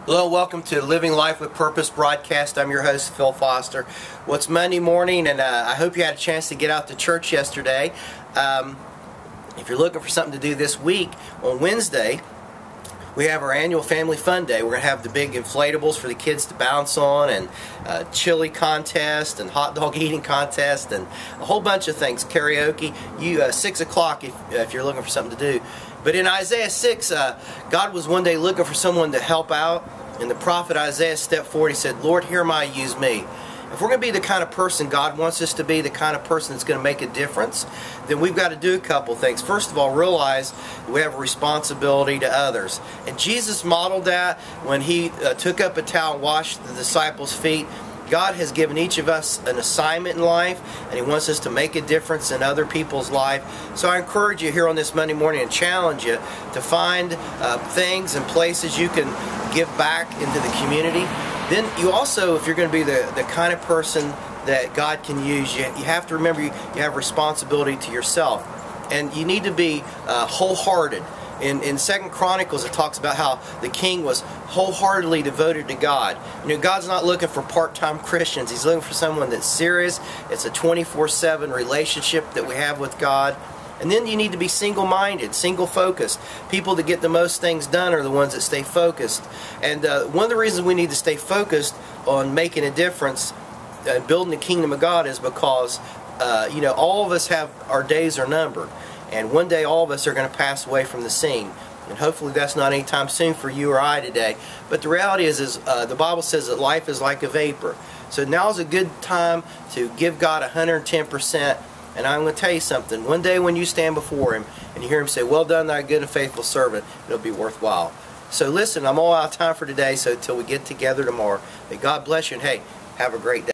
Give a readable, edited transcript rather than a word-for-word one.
Hello, welcome to Living Life with Purpose broadcast. I'm your host, Phil Foster. Well, it's Monday morning, and I hope you had a chance to get out to church yesterday. If you're looking for something to do this week, on Wednesday, we have our annual Family Fun Day. We're going to have the big inflatables for the kids to bounce on, and chili contest, and hot dog eating contest, and a whole bunch of things. Karaoke. 6 o'clock if you're looking for something to do. But in Isaiah 6, God was one day looking for someone to help out, and the prophet Isaiah stepped forward. He said, "Lord, here am I, use me." If we're going to be the kind of person God wants us to be, the kind of person that's going to make a difference, then we've got to do a couple things. First of all, realize we have a responsibility to others. And Jesus modeled that when He took up a towel and washed the disciples' feet. God has given each of us an assignment in life, and He wants us to make a difference in other people's life. So I encourage you here on this Monday morning and challenge you to find things and places you can give back into the community. Then you also, if you're going to be the kind of person that God can use, you have to remember you have responsibility to yourself. And you need to be wholehearted. In 2 Chronicles, it talks about how the king was wholeheartedly devoted to God. You know, God's not looking for part-time Christians. He's looking for someone that's serious. It's a 24/7 relationship that we have with God. And then you need to be single-minded, single-focused. People that get the most things done are the ones that stay focused. And one of the reasons we need to stay focused on making a difference and building the kingdom of God is because, all of us have, our days are numbered. And one day all of us are going to pass away from the scene. And hopefully that's not anytime soon for you or I today. But the reality is the Bible says that life is like a vapor. So now is a good time to give God 110%. And I'm going to tell you something. One day when you stand before Him and you hear Him say, "Well done, thy good and faithful servant," it'll be worthwhile. So listen, I'm all out of time for today, so until we get together tomorrow, may God bless you, and hey, have a great day.